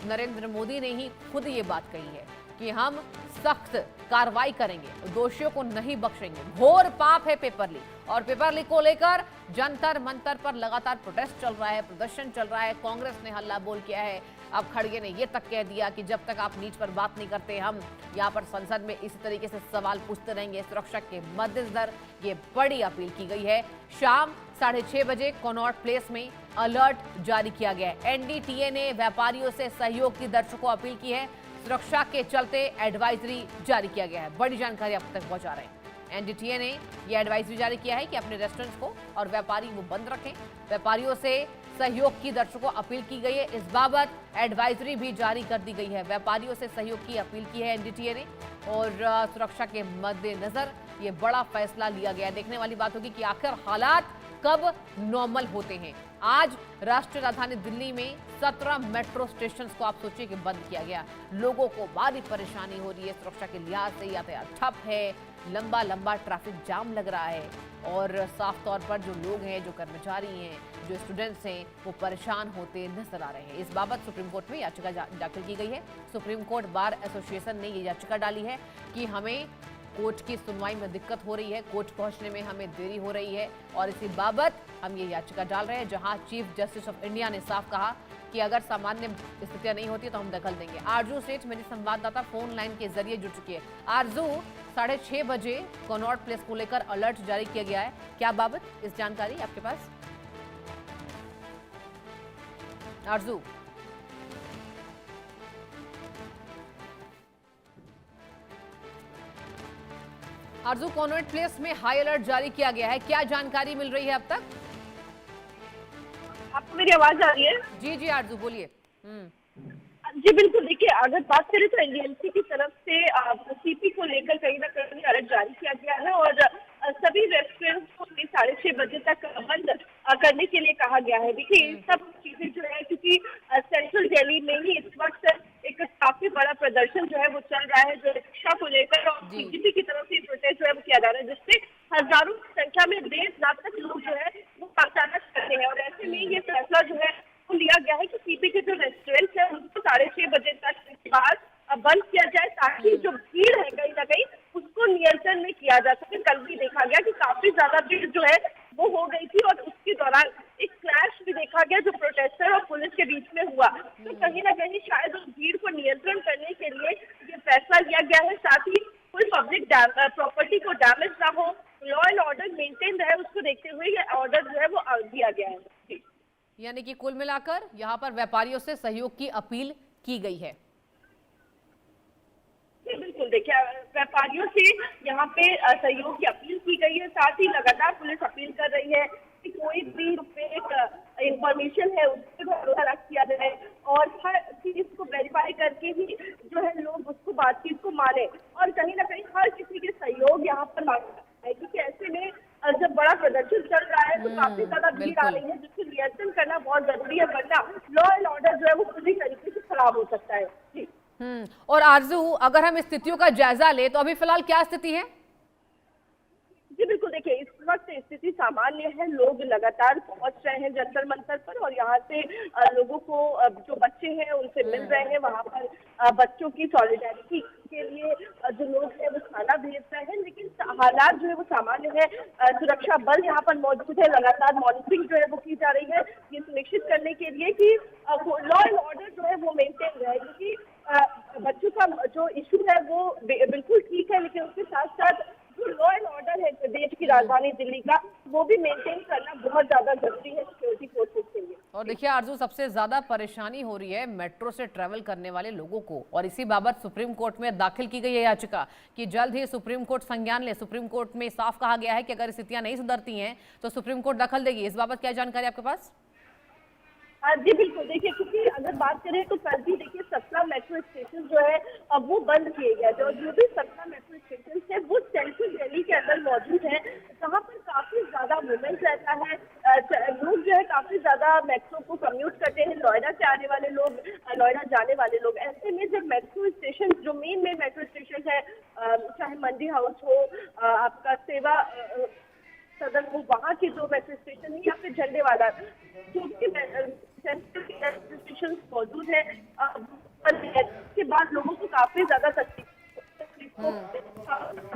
नरेंद्र मोदी ने ही खुद ये बात कही है कि हम सख्त कार्रवाई करेंगे, दोषियों को नहीं बख्शेंगे। घोर पाप है पेपर लीक, और पेपर लीक को लेकर जंतर मंतर पर लगातार प्रोटेस्ट चल रहा है, प्रदर्शन चल रहा है। कांग्रेस ने हल्ला बोल किया है। अब खड़गे ने यह तक कह दिया कि जब तक आप नीच पर बात नहीं करते, हम यहाँ पर संसद में इसी तरीके से सवाल पूछते रहेंगे। सुरक्षा के मद्देनजर ये बड़ी अपील की गई है। शाम 6:30 बजे कनॉट प्लेस में अलर्ट जारी किया गया है। एनडीटीए ने व्यापारियों से सहयोग की दर्शकों को अपील की है। सुरक्षा के चलते एडवाइजरी जारी किया गया है। बड़ी जानकारी आप तक पहुंचा रहे हैं। एनडीटीए ने यह एडवाइजरी जारी किया है कि अपने रेस्टोरेंट्स को और व्यापारी वो बंद रखें। व्यापारियों से सहयोग की दर्शकों को अपील की गई है। इस बाबत एडवाइजरी भी जारी कर दी गई है। व्यापारियों से सहयोग की अपील की है एनडीटीए ने, और सुरक्षा के मद्देनजर ये बड़ा फैसला लिया गया। देखने वाली बात होगी कि आखिर हालात कब नॉर्मल होते हैं। आज राष्ट्रीय राजधानी दिल्ली में 17 मेट्रो स्टेशन को आप सोचिए कि बंद किया गया। लोगों को भारी परेशानी हो रही है। सुरक्षा के लिहाज से यातायात ठप है, लंबा लंबा ट्रैफिक जाम लग रहा है, और साफ तौर पर जो लोग हैं, जो कर्मचारी हैं, जो स्टूडेंट्स हैं, वो परेशान होते नजर आ रहे हैं। इस बाबत सुप्रीम कोर्ट में याचिका दाखिल की गई है। सुप्रीम कोर्ट बार एसोसिएशन ने ये याचिका डाली है कि हमें कोर्ट की सुनवाई में दिक्कत हो रही है, कोर्ट पहुंचने में हमें देरी हो रही है, और इसी बाबत हम ये याचिका डाल रहे हैं, जहां चीफ जस्टिस ऑफ इंडिया ने साफ कहा कि अगर सामान्य स्थितियां नहीं होती तो हम दखल देंगे। आरजू सेठ मेरी संवाददाता फोन लाइन के जरिए जुड़ चुकी है। आरजू, 6:30 बजे कनॉट प्लेस को लेकर अलर्ट जारी किया गया है, क्या बाबत इस जानकारी आपके पास? आरजू, आरजू, कनॉट प्लेस में हाई अलर्ट जारी किया गया है, क्या जानकारी मिल रही है अब तक? आपको मेरी आवाज आ रही है? जी जी आरजू, बोलिए। जी बिल्कुल, देखिए अगर बात करें तो एनडीएमसी की तरफ से सीपी को लेकर कहीं ना कहीं अलर्ट जारी किया गया है, और सभी रेस्टोरेंट्स को 6:30 बजे तक बंद करने के लिए कहा गया है। देखिए ये सब चीजें जो है, क्योंकि सेंट्रल दिल्ली में ही इस वक्त एक काफी बड़ा प्रदर्शन जो है वो चल रहा है, जो शिक्षा को लेकर, और बीजेपी की तरफ से प्रोटेस्ट जो है वो किया जा रहा है, जिससे हजारों की संख्या में देर रात तक लोग जो है वो पहचाना करते हैं। और ऐसे में ये फैसला जो है वो लिया गया है कि सीपी के जो रेस्टोरेंट है उनको 6:30 बजे तक के बाद बंद किया जाए, ताकि जो भीड़ है कहीं ना कहीं उसको नियंत्रण में किया जा सके। कल भी देखा गया कि काफी ज्यादा भीड़ जो है वो हो गई थी, और उसके दौरान एक क्लैश भी देखा गया जो प्रोटेस्टर और पुलिस के बीच में हुआ। तो कहीं ना कहीं शायद उस भीड़ को नियंत्रण करने के लिए ये फैसला लिया गया है। साथ ही कोई पब्लिक प्रॉपर्टी को डैमेज ना हो, लॉ एंड ऑर्डर मेंटेन रहे, उसको देखते हुए ये ऑर्डर जो है वो दिया गया है। यानी कि कुल मिलाकर यहाँ पर व्यापारियों से सहयोग की अपील की गई है। बिल्कुल, देखिए व्यापारियों से यहाँ पे सहयोग की अपील की गई है। साथ ही लगातार पुलिस अपील कर रही है कि कोई भी फेक इंफॉर्मेशन है उसको भरोसा न किया जाए, और हर चीज को वेरीफाई करके ही जो है लोग उसको बातचीत को माने, और कहीं ना कहीं हर किसी के सहयोग यहाँ पर मांगा है, क्योंकि ऐसे में जब बड़ा प्रदर्शन चल रहा है तो काफी ज्यादा भीड़ आ रही है, जिसको नियंत्रण करना बहुत जरूरी है, वरना लॉ एंड ऑर्डर जो है वो पूरी तरीके से खराब हो सकता है। जी। और आरजू, अगर हम स्थितियों का जायजा ले तो अभी फिलहाल क्या स्थिति है? जी बिल्कुल, देखिए इस वक्त स्थिति सामान्य है। लोग लगातार पहुंच रहे हैं जंतर मंतर पर, और यहाँ से लोगों को जो बच्चे हैं उनसे मिल रहे हैं। वहाँ पर बच्चों की सॉलिडेरिटी के लिए जो लोग हैं वो खाना भेज रहे हैं, लेकिन हालात जो है वो सामान्य है। सुरक्षा बल यहाँ पर मौजूद है, लगातार मॉनिटरिंग जो है वो की जा रही है, ये सुनिश्चित करने के लिए कि लॉ एंड ऑर्डर जो है वो मेंटेन रहे। क्योंकि बच्चों का जो इशू है वो बिल्कुल ठीक है, लेकिन उसके साथ साथ जो लॉ एंड ऑर्डर है देश की राजधानी दिल्ली का, वो भी मेंटेन करना बहुत ज्यादा जरूरी है सिक्योरिटी फोर्सेस के लिए। और देखिए आरजू, सबसे ज्यादा परेशानी हो रही है मेट्रो से ट्रेवल करने वाले लोगों को, और इसी बाबत सुप्रीम कोर्ट में दाखिल की गई है याचिका कि जल्द ही सुप्रीम कोर्ट संज्ञान ले। सुप्रीम कोर्ट में साफ कहा गया है कि अगर स्थितियां नहीं सुधरती हैं तो सुप्रीम कोर्ट दखल देगी। इस बाबत क्या जानकारी आपके पास? जी बिल्कुल, देखिए क्योंकि अगर बात करें तो कल भी देखिए 17 मेट्रो स्टेशन जो है अब वो बंद किए गए थे, और जो भी 17 मेट्रो स्टेशन है वो सेंट्रल दिल्ली के अंदर मौजूद है, जहाँ पर काफी ज्यादा मूवमेंट रहता है। लोग जो है काफी ज्यादा मेट्रो को कम्यूट करते हैं, नोएडा से आने वाले लोग, नोएडा जाने वाले लोग। ऐसे में जब मेट्रो स्टेशन, जो मेन मेट्रो स्टेशन है, चाहे मंडी हाउस हो, आपका सेवा सदन हो, वहाँ के जो मेट्रो स्टेशन है, या फिर झंडे वाला, जो भी सेंसिटिव मौजूद है। के बाद लोगों को काफी ज्यादा तकलीफ